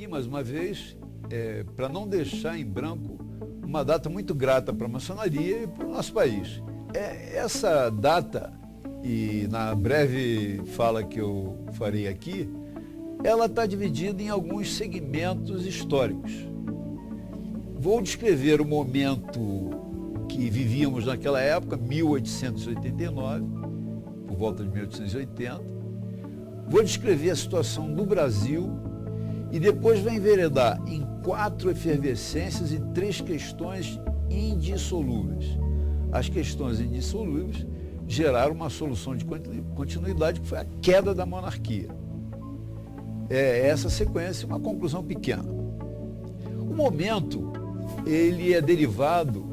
aqui, mais uma vez, para não deixar em branco uma data muito grata para a maçonaria e para o nosso país. Essa data, e na breve fala que eu farei aqui, ela está dividida em alguns segmentos históricos. Vou descrever o momento que vivíamos naquela época, 1889, por volta de 1880. Vou descrever a situação do Brasil e depois vou enveredar em 4 efervescências e 3 questões indissolúveis. As questões indissolúveis geraram uma solução de continuidade, que foi a queda da monarquia. Essa sequência, uma conclusão pequena. O momento, ele é derivado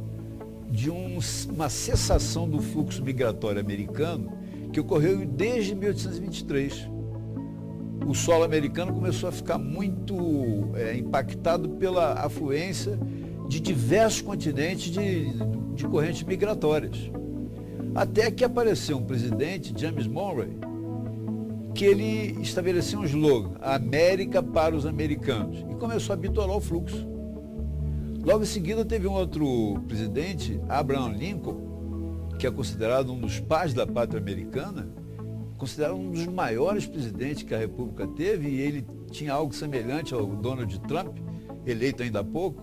de uma cessação do fluxo migratório americano que ocorreu desde 1823. O solo americano começou a ficar muito impactado pela afluência de diversos continentes de correntes migratórias. Até que apareceu um presidente, James Monroe, que ele estabeleceu um slogan, América para os americanos, e começou a bitolar o fluxo. Logo em seguida teve um outro presidente, Abraham Lincoln, que é considerado um dos pais da pátria americana, considerado um dos maiores presidentes que a República teve, e ele tinha algo semelhante ao Donald Trump, eleito ainda há pouco,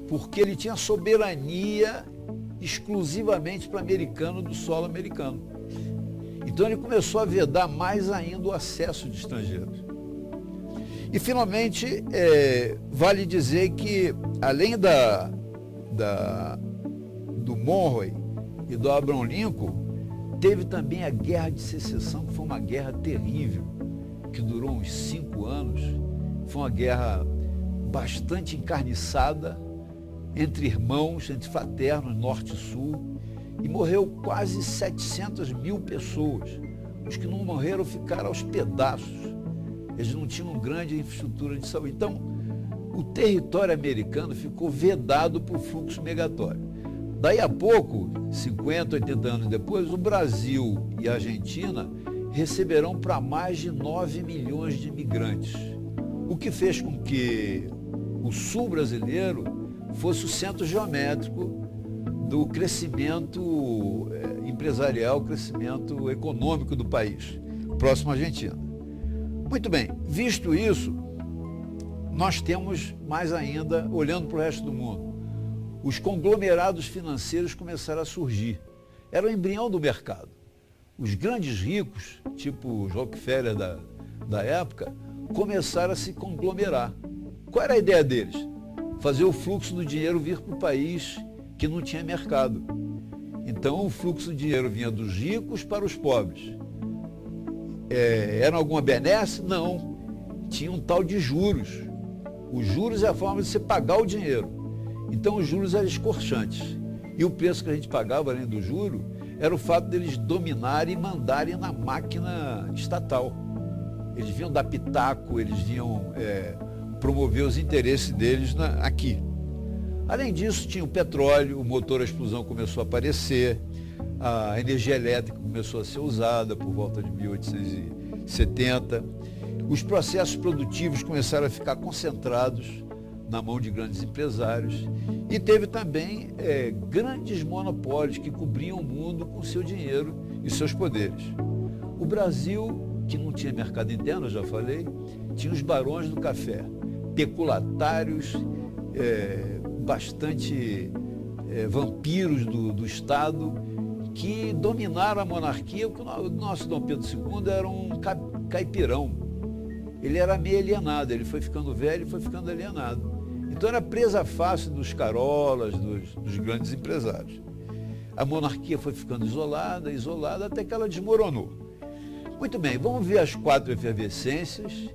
porque ele tinha soberania exclusivamente para americano do solo americano. Então ele começou a vedar mais ainda o acesso de estrangeiros. E finalmente, vale dizer que, além do Monroe e do Abraham Lincoln, teve também a Guerra de Secessão, que foi uma guerra terrível, que durou uns 5 anos. Foi uma guerra bastante encarniçada, entre irmãos, entre fraternos, norte e sul, e morreu quase 700 mil pessoas. Os que não morreram ficaram aos pedaços. Eles não tinham grande infraestrutura de saúde. Então, o território americano ficou vedado por fluxo migratório. Daí a pouco, 50, 80 anos depois, o Brasil e a Argentina receberão para mais de 9 milhões de imigrantes, o que fez com que o sul brasileiro fosse o centro geométrico do crescimento empresarial, crescimento econômico do país, próximo à Argentina. Muito bem, visto isso, nós temos mais ainda, olhando para o resto do mundo, os conglomerados financeiros começaram a surgir. Era o embrião do mercado. Os grandes ricos, tipo os Rockefeller da época, começaram a se conglomerar. Qual era a ideia deles? Fazer o fluxo do dinheiro vir para o país que não tinha mercado. Então o fluxo do dinheiro vinha dos ricos para os pobres. Era alguma benesse? Não. Tinha um tal de juros. Os juros é a forma de você pagar o dinheiro. Então os juros eram escorchantes. E o preço que a gente pagava, além do juro, era o fato deles dominarem e mandarem na máquina estatal. Eles vinham dar pitaco, eles vinham promover os interesses deles aqui. Além disso, tinha o petróleo, o motor a explosão começou a aparecer, a energia elétrica começou a ser usada por volta de 1870. Os processos produtivos começaram a ficar concentrados na mão de grandes empresários, e teve também grandes monopólios que cobriam o mundo com seu dinheiro e seus poderes. O Brasil, que não tinha mercado interno, eu já falei, tinha os barões do café, peculatários, bastante vampiros do Estado, que dominaram a monarquia, porque o nosso Dom Pedro II era um caipirão. Ele era meio alienado, ele foi ficando velho e foi ficando alienado. Então era presa fácil dos carolas, dos grandes empresários. A monarquia foi ficando isolada, até que ela desmoronou. Muito bem, vamos ver as 4 efervescências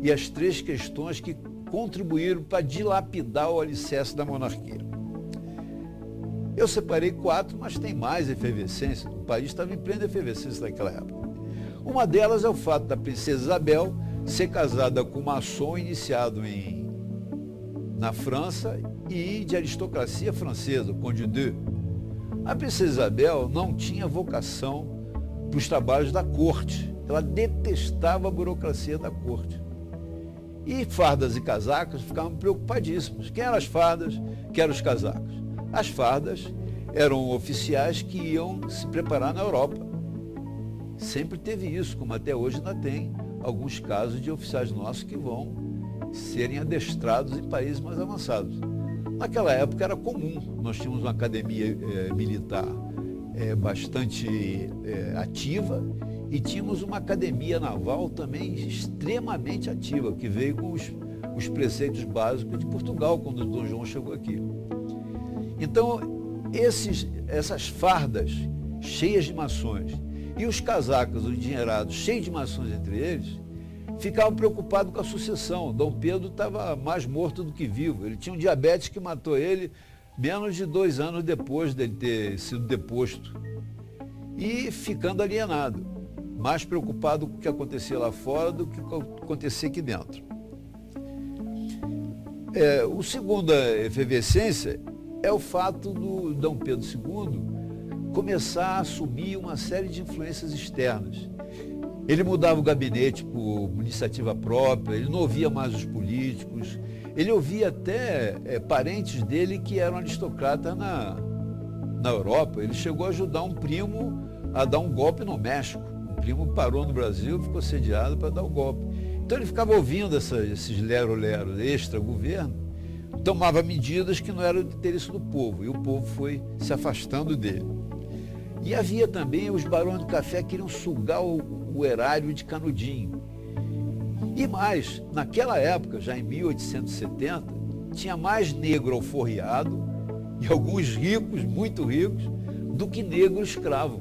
e as 3 questões que contribuíram para dilapidar o alicerce da monarquia. Eu separei 4, mas tem mais efervescências. O país estava em plena efervescência naquela época. Uma delas é o fato da princesa Isabel ser casada com um maçom iniciado na França e de aristocracia francesa, o Conde d'Eu. A princesa Isabel não tinha vocação para os trabalhos da corte. Ela detestava a burocracia da corte. E fardas e casacas ficavam preocupadíssimos. Quem eram as fardas? Quem eram os casacos? As fardas eram oficiais que iam se preparar na Europa. Sempre teve isso, como até hoje ainda tem alguns casos de oficiais nossos que vão serem adestrados em países mais avançados. Naquela época era comum, nós tínhamos uma academia militar bastante ativa e tínhamos uma academia naval também extremamente ativa, que veio com os preceitos básicos de Portugal, quando o Dom João chegou aqui. Então, essas fardas cheias de mações e os casacos, os endinheirados, cheios de mações entre eles, ficavam preocupados com a sucessão. Dom Pedro estava mais morto do que vivo. Ele tinha um diabetes que matou ele menos de 2 anos depois dele ter sido deposto. E ficando alienado, mais preocupado com o que acontecia lá fora do que com o que acontecia aqui dentro. O segunda efervescência é o fato do Dom Pedro II começar a assumir uma série de influências externas. Ele mudava o gabinete por iniciativa própria, ele não ouvia mais os políticos, ele ouvia até parentes dele que eram aristocratas na Europa. Ele chegou a ajudar um primo a dar um golpe no México. O primo parou no Brasil, ficou sediado para dar o golpe. Então ele ficava ouvindo esses lero-lero extra-governo, tomava medidas que não eram do interesse do povo, e o povo foi se afastando dele. E havia também os barões do café que queriam sugar o erário de Canudinho. E mais, naquela época, já em 1870, tinha mais negro alforriado, e alguns ricos, muito ricos, do que negro escravo.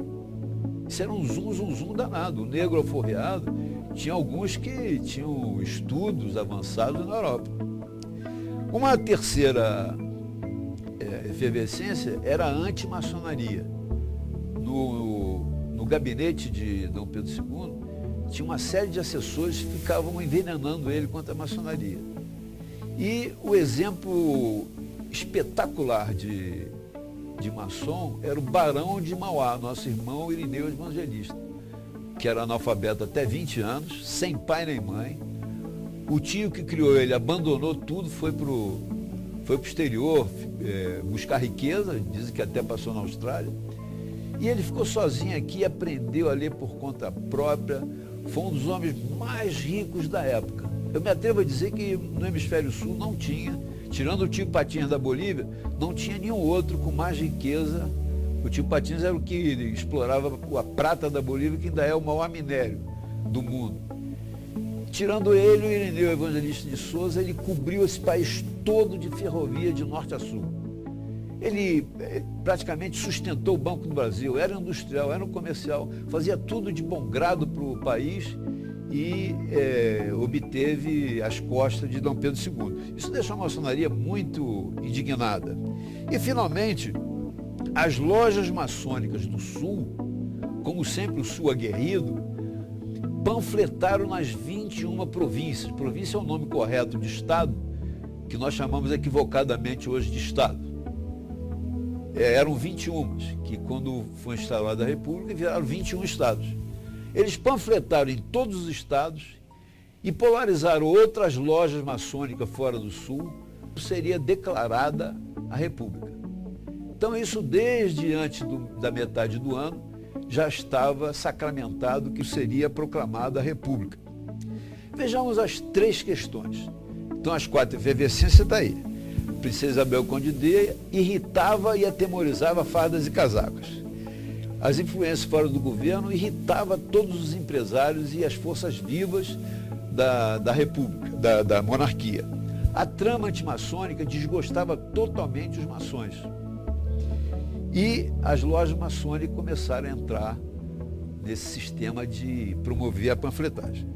Isso era um zum danado. O negro alforriado tinha alguns que tinham estudos avançados na Europa. Uma terceira efervescência era a antimaçonaria. No gabinete de Dom Pedro II, tinha uma série de assessores que ficavam envenenando ele contra a maçonaria. E o exemplo espetacular de maçom era o Barão de Mauá, nosso irmão Irineu Evangelista, que era analfabeto até 20 anos, sem pai nem mãe. O tio que criou ele abandonou tudo, foi para o exterior buscar riqueza, dizem que até passou na Austrália. E ele ficou sozinho aqui, aprendeu a ler por conta própria, foi um dos homens mais ricos da época. Eu me atrevo a dizer que no hemisfério sul não tinha, tirando o tio Patinhas da Bolívia, não tinha nenhum outro com mais riqueza. O tio Patinhas era o que explorava a prata da Bolívia, que ainda é o maior minério do mundo. Tirando ele, o Irineu Evangelista de Souza, ele cobriu esse país todo de ferrovia de norte a sul. Ele praticamente sustentou o Banco do Brasil, era industrial, era comercial, fazia tudo de bom grado para o país e obteve as costas de Dom Pedro II. Isso deixou a maçonaria muito indignada. E, finalmente, as lojas maçônicas do Sul, como sempre o Sul aguerrido, panfletaram nas 21 províncias. Província é o nome correto de Estado, que nós chamamos equivocadamente hoje de Estado. Eram 21, que quando foi instalada a República, viraram 21 estados. Eles panfletaram em todos os estados e polarizaram outras lojas maçônicas fora do Sul, seria declarada a República. Então isso desde antes da metade do ano já estava sacramentado que seria proclamada a República. Vejamos as 3 questões. Então as 4 efervescências está aí. Princesa Isabel Conde de irritava e atemorizava fardas e casacos. As influências fora do governo irritavam todos os empresários e as forças vivas da República, da monarquia. A trama antimaçônica desgostava totalmente os maçons. E as lojas maçônicas começaram a entrar nesse sistema de promover a panfletagem.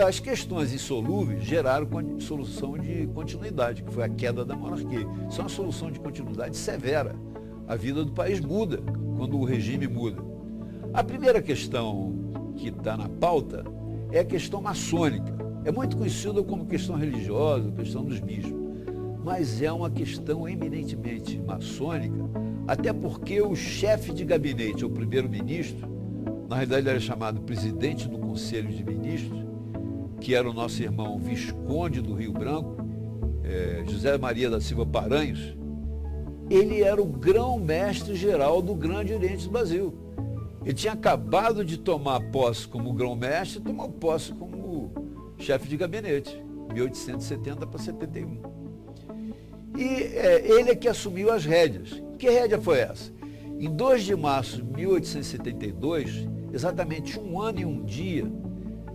As questões insolúveis geraram solução de continuidade, que foi a queda da monarquia. Isso é uma solução de continuidade severa. A vida do país muda quando o regime muda. A primeira questão que está na pauta é a questão maçônica. É muito conhecida como questão religiosa, questão dos bispos, mas é uma questão eminentemente maçônica, até porque o chefe de gabinete, o primeiro-ministro, na realidade ele era chamado presidente do Conselho de Ministros, que era o nosso irmão Visconde do Rio Branco, José Maria da Silva Paranhos, ele era o grão-mestre-geral do Grande Oriente do Brasil. Ele tinha acabado de tomar posse como grão-mestre e tomar posse como chefe de gabinete, 1870 para 71. E ele é que assumiu as rédeas. Que rédea foi essa? Em 2 de março de 1872, exatamente 1 ano e 1 dia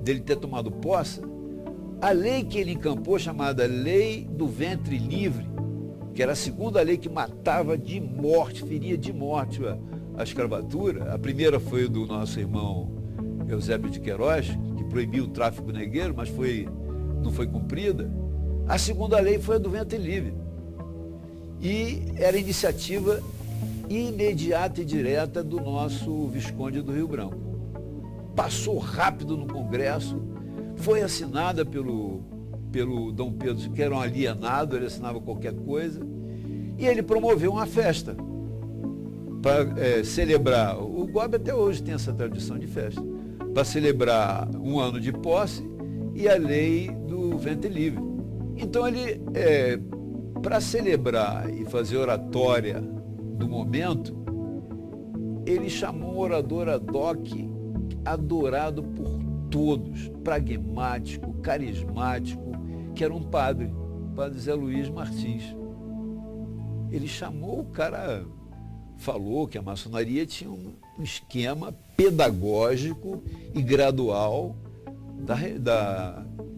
dele ter tomado posse, a lei que ele encampou, chamada Lei do Ventre Livre, que era a segunda lei que matava de morte, feria de morte a escravatura. A primeira foi do nosso irmão Eusébio de Queiroz, que proibiu o tráfico negreiro, mas não foi cumprida. A segunda lei foi a do ventre livre. E era iniciativa imediata e direta do nosso Visconde do Rio Branco. Passou rápido no Congresso, foi assinada pelo Dom Pedro, que era um alienado, ele assinava qualquer coisa, e ele promoveu uma festa para celebrar. O Gobe até hoje tem essa tradição de festa, para celebrar 1 ano de posse e a lei do ventre livre. Então ele, para celebrar e fazer oratória do momento, ele chamou um orador ad hoc, adorado por todos, pragmático, carismático, que era um padre, o padre Zé Luiz Martins. Ele chamou o cara, falou que a maçonaria tinha um esquema pedagógico e gradual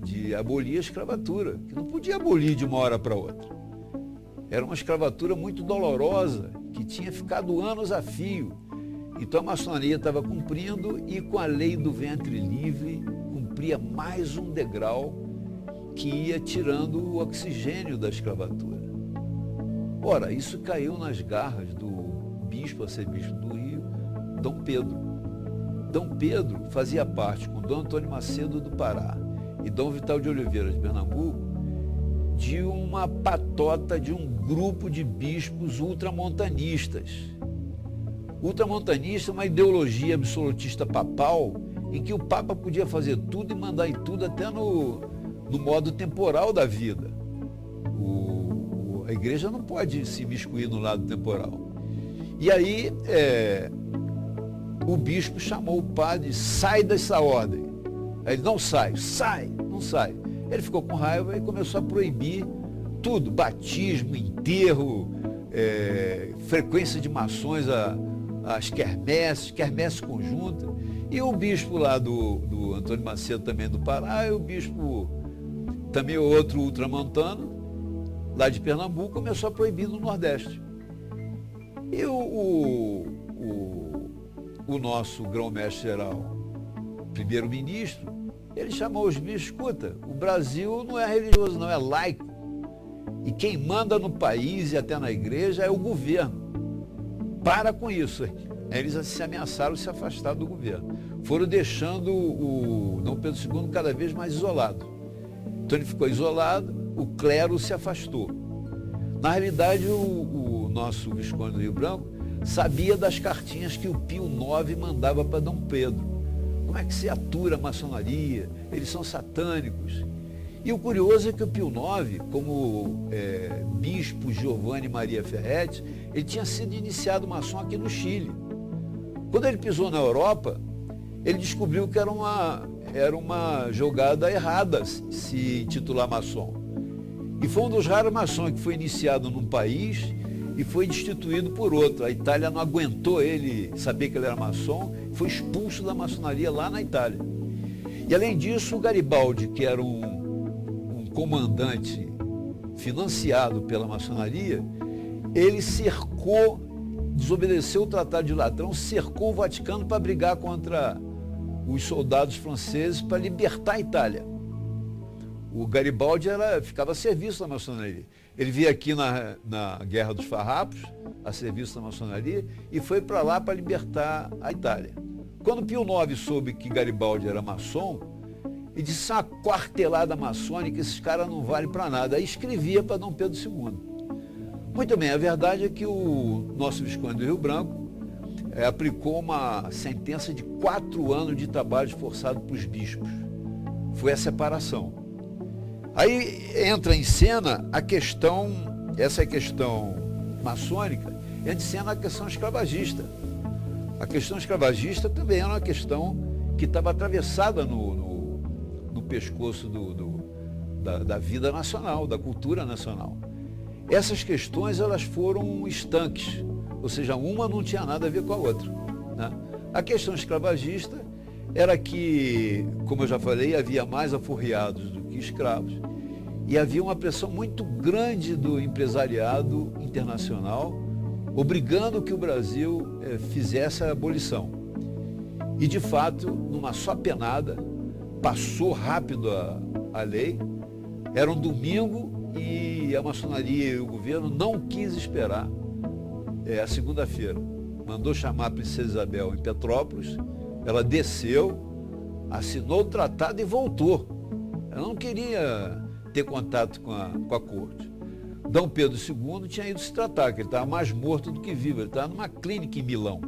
de abolir a escravatura, que não podia abolir de uma hora para outra. Era uma escravatura muito dolorosa, que tinha ficado anos a fio. Então a maçonaria estava cumprindo e com a lei do ventre livre cumpria mais um degrau que ia tirando o oxigênio da escravatura. Ora, isso caiu nas garras do bispo, arcebispo do Rio, Dom Pedro. Dom Pedro fazia parte, com Dom Antônio Macedo do Pará e Dom Vital de Oliveira de Pernambuco, de uma patota, de um grupo de bispos ultramontanistas. Ultramontanista é uma ideologia absolutista papal em que o Papa podia fazer tudo e mandar em tudo, até no modo temporal da vida. A igreja não pode se imiscuir no lado temporal. E aí o bispo chamou o padre: sai dessa ordem. Aí ele: não sai, não sai. Ele ficou com raiva e começou a proibir tudo: batismo, enterro, frequência de maçons, as quermesses conjuntas. E o bispo lá do Antônio Macedo, também do Pará, e o bispo, também outro ultramontano, lá de Pernambuco, começou a proibir no Nordeste. E o nosso grão-mestre-geral, primeiro-ministro, ele chamou os bispos: escuta, o Brasil não é religioso, não, é laico. E quem manda no país e até na igreja é o governo. Para com isso. Eles se ameaçaram se afastar do governo. Foram deixando o Dom Pedro II cada vez mais isolado. Então ele ficou isolado, o clero se afastou. Na realidade, o nosso Visconde do Rio Branco sabia das cartinhas que o Pio IX mandava para Dom Pedro. Como é que se atura a maçonaria? Eles são satânicos. E o curioso é que o Pio IX, como bispo Giovanni Maria Ferretti, ele tinha sido iniciado maçom aqui no Chile. Quando ele pisou na Europa, ele descobriu que era uma jogada errada se intitular maçom. E foi um dos raros maçons que foi iniciado num país e foi destituído por outro. A Itália não aguentou ele saber que ele era maçom, foi expulso da maçonaria lá na Itália. E além disso, o Garibaldi, que era um comandante financiado pela maçonaria, ele desobedeceu o Tratado de Latrão, cercou o Vaticano para brigar contra os soldados franceses para libertar a Itália. O Garibaldi ficava a serviço da maçonaria. Ele veio aqui na Guerra dos Farrapos, a serviço da maçonaria, e foi para lá para libertar a Itália. Quando Pio IX soube que Garibaldi era maçom, ele disse: uma quartelada maçônica, esses caras não valem para nada. Aí escrevia para Dom Pedro II. Muito bem, a verdade é que o nosso Visconde do Rio Branco aplicou uma sentença de 4 anos de trabalho forçado para os bispos. foi a separação. Aí entra em cena a questão, essa questão maçônica, entra em cena a questão escravagista. A questão escravagista também era uma questão que estava atravessada no pescoço da vida nacional, da cultura nacional. Essas questões, elas foram estanques, ou seja, uma não tinha nada a ver com a outra, né? A questão escravagista era que, como eu já falei, havia mais aforreados do que escravos, e havia uma pressão muito grande do empresariado internacional, obrigando que o Brasil fizesse a abolição. E, de fato, numa só penada, passou rápido a lei, era um domingo e a maçonaria e o governo não quis esperar a segunda-feira. Mandou chamar a Princesa Isabel em Petrópolis, ela desceu, assinou o tratado e voltou. Ela não queria ter contato com a corte. Dom Pedro II tinha ido se tratar, que ele estava mais morto do que vivo, ele estava numa clínica em Milão.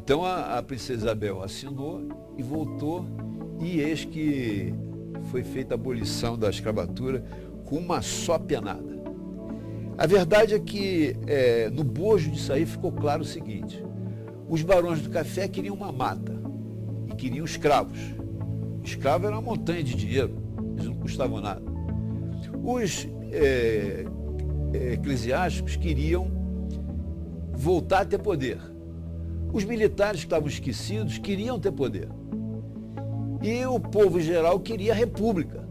Então a Princesa Isabel assinou e voltou, e eis que foi feita a abolição da escravatura com uma só penada. A verdade é que no bojo disso aí ficou claro o seguinte: os barões do café queriam uma mata e queriam escravos. Escravo era uma montanha de dinheiro, eles não custavam nada. Os eclesiásticos queriam voltar a ter poder. Os militares que estavam esquecidos queriam ter poder. E o povo em geral queria a república.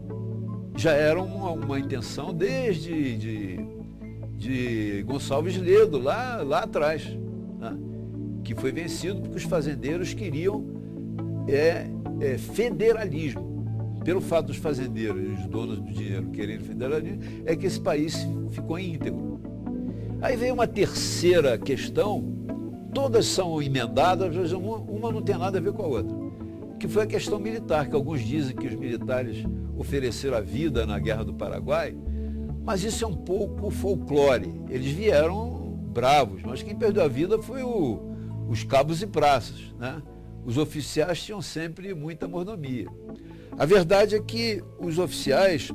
Já era uma intenção desde de Gonçalves Ledo, lá atrás, né? Que foi vencido porque os fazendeiros queriam federalismo. Pelo fato dos fazendeiros e os donos do dinheiro quererem federalismo, é que esse país ficou íntegro. Aí veio uma terceira questão, todas são emendadas, mas uma não tem nada a ver com a outra, que foi a questão militar, que alguns dizem que os militares ofereceram a vida na Guerra do Paraguai, mas isso é um pouco folclore. Eles vieram bravos, mas quem perdeu a vida foi os cabos e praças, né? Os oficiais tinham sempre muita mordomia. A verdade é que os oficiais,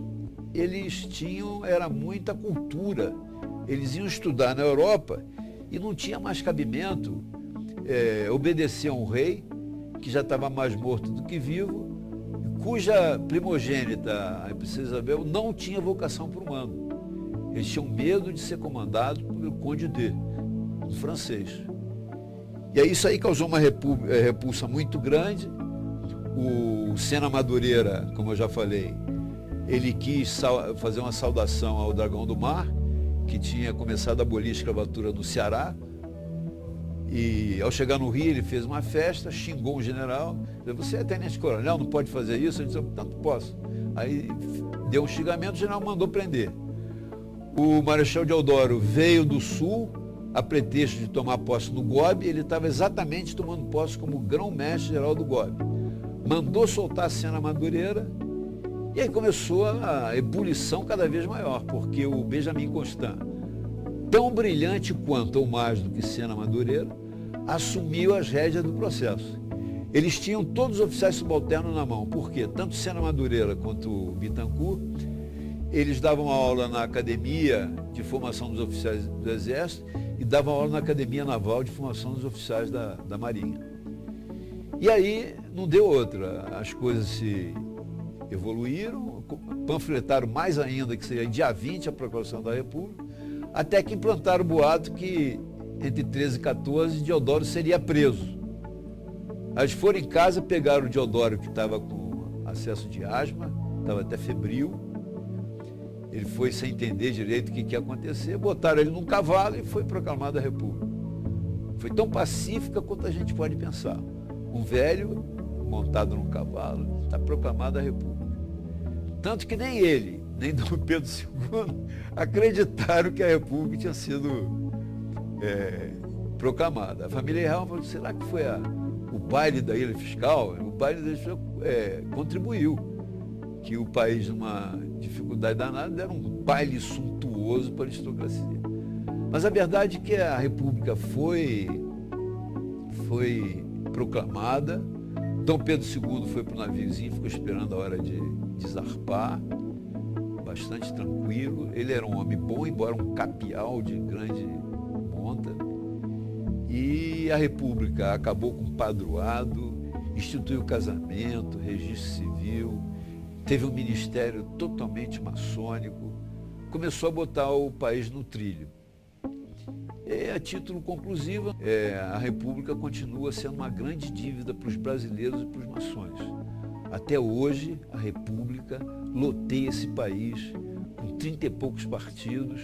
eles era muita cultura. Eles iam estudar na Europa e não tinha mais cabimento obedecer a um rei que já estava mais morto do que vivo, cuja primogênita, a Princesa Isabel, não tinha vocação para o mando. Eles tinham medo de ser comandados pelo Conde D, um francês. E aí isso aí causou uma repulsa muito grande. O Sena Madureira, como eu já falei, ele quis fazer uma saudação ao Dragão do Mar, que tinha começado a abolir a escravatura no Ceará. E ao chegar no Rio, ele fez uma festa, xingou um general, disse: você é tenente-coronel, não pode fazer isso? Ele disse: tanto posso. Aí deu um xingamento, o general mandou prender. O Marechal Deodoro veio do Sul, a pretexto de tomar posse no GOB, ele estava exatamente tomando posse como grão-mestre-geral do GOB. Mandou soltar a Sena Madureira, e aí começou a ebulição cada vez maior, porque o Benjamin Constant, tão brilhante quanto ou mais do que Sena Madureira, assumiu as rédeas do processo. Eles tinham todos os oficiais subalternos na mão, porque tanto Sena Madureira quanto Bittencourt, eles davam aula na Academia de Formação dos Oficiais do Exército e davam aula na Academia Naval de Formação dos Oficiais da Marinha. E aí não deu outra, as coisas se evoluíram, panfletaram mais ainda, que seria dia 20 a Proclamação da República, até que implantaram o boato que entre 13 e 14 Deodoro seria preso. Eles foram em casa, pegaram o Deodoro, que estava com acesso de asma, estava até febril. Ele foi sem entender direito o que ia acontecer, botaram ele num cavalo e foi proclamada a República. Foi tão pacífica quanto a gente pode pensar. Um velho montado num cavalo, está proclamada a República. Tanto que nem ele, nem Dom Pedro II acreditaram que a República tinha sido proclamada. A família real falou: será que foi o baile da Ilha Fiscal? O baile da Ilha Fiscal contribuiu, que o país, numa dificuldade danada, deram um baile suntuoso para a aristocracia. Mas a verdade é que a República foi proclamada, Dom Pedro II foi para o naviozinho, ficou esperando a hora de zarpar, bastante tranquilo. Ele era um homem bom, embora um capial de grande monta. E a República acabou com o padroado, instituiu o casamento, registro civil, teve um ministério totalmente maçônico, começou a botar o país no trilho. E, a título conclusivo, a República continua sendo uma grande dívida para os brasileiros e para os maçons. Até hoje, a República loteia esse país com 30 e poucos partidos,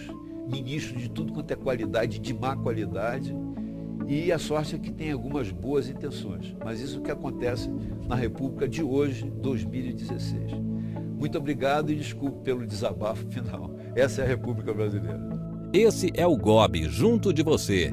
ministros de tudo quanto é qualidade, de má qualidade, e a sorte é que tem algumas boas intenções. Mas isso é o que acontece na República de hoje, 2016. Muito obrigado e desculpe pelo desabafo final. Essa é a República Brasileira. Esse é o GOB junto de você.